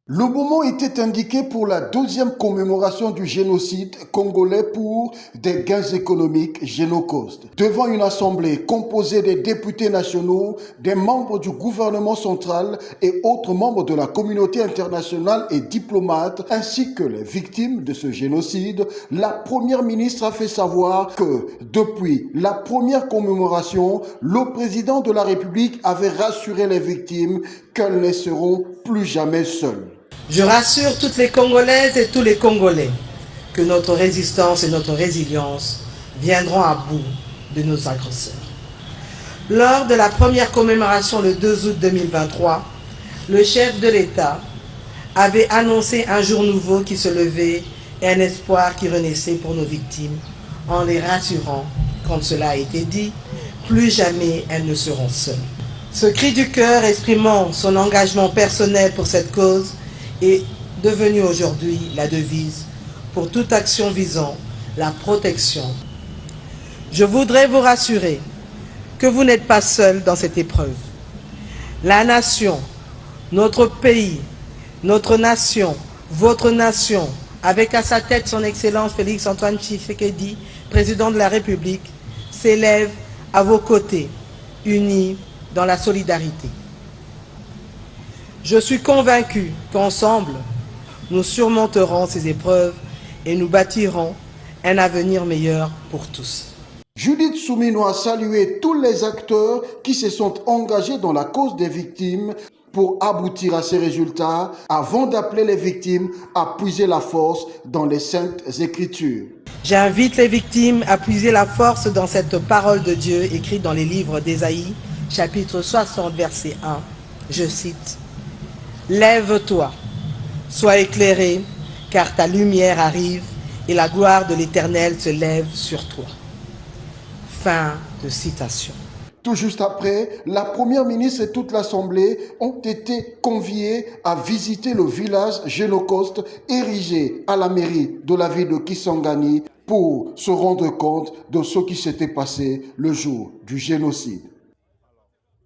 Le moment était indiqué pour la 12e commémoration du génocide congolais pour des gains économiques génocost. Devant une assemblée composée des députés nationaux, des membres du gouvernement central et autres membres de la communauté internationale et diplomates, ainsi que les victimes de ce génocide, la première ministre a fait savoir que depuis la première commémoration, le président de la République avait rassuré les victimes qu'elles ne seront plus jamais seules. Je rassure toutes les Congolaises et tous les Congolais que notre résistance et notre résilience viendront à bout de nos agresseurs. Lors de la première commémoration le 2 août 2023, le chef de l'État avait annoncé un jour nouveau qui se levait et un espoir qui renaissait pour nos victimes, en les rassurant, comme cela a été dit, plus jamais elles ne seront seules. Ce cri du cœur exprimant son engagement personnel pour cette cause est devenu aujourd'hui la devise pour toute action visant la protection. Je voudrais vous rassurer que vous n'êtes pas seul dans cette épreuve. La nation, notre pays, notre nation, votre nation, avec à sa tête son Excellence Félix Antoine Tshisekedi, président de la République, s'élève à vos côtés, unis dans la solidarité. Je suis convaincu qu'ensemble, nous surmonterons ces épreuves et nous bâtirons un avenir meilleur pour tous. Judith Soumino a salué tous les acteurs qui se sont engagés dans la cause des victimes pour aboutir à ces résultats avant d'appeler les victimes à puiser la force dans les saintes écritures. J'invite les victimes à puiser la force dans cette parole de Dieu écrite dans les livres d'Ésaïe, chapitre 60, verset 1. Je cite: « Lève-toi, sois éclairé, car ta lumière arrive et la gloire de l'Éternel se lève sur toi. » Fin de citation. Tout juste après, la première ministre et toute l'Assemblée ont été conviés à visiter le village génocost érigé à la mairie de la ville de Kisangani pour se rendre compte de ce qui s'était passé le jour du génocide.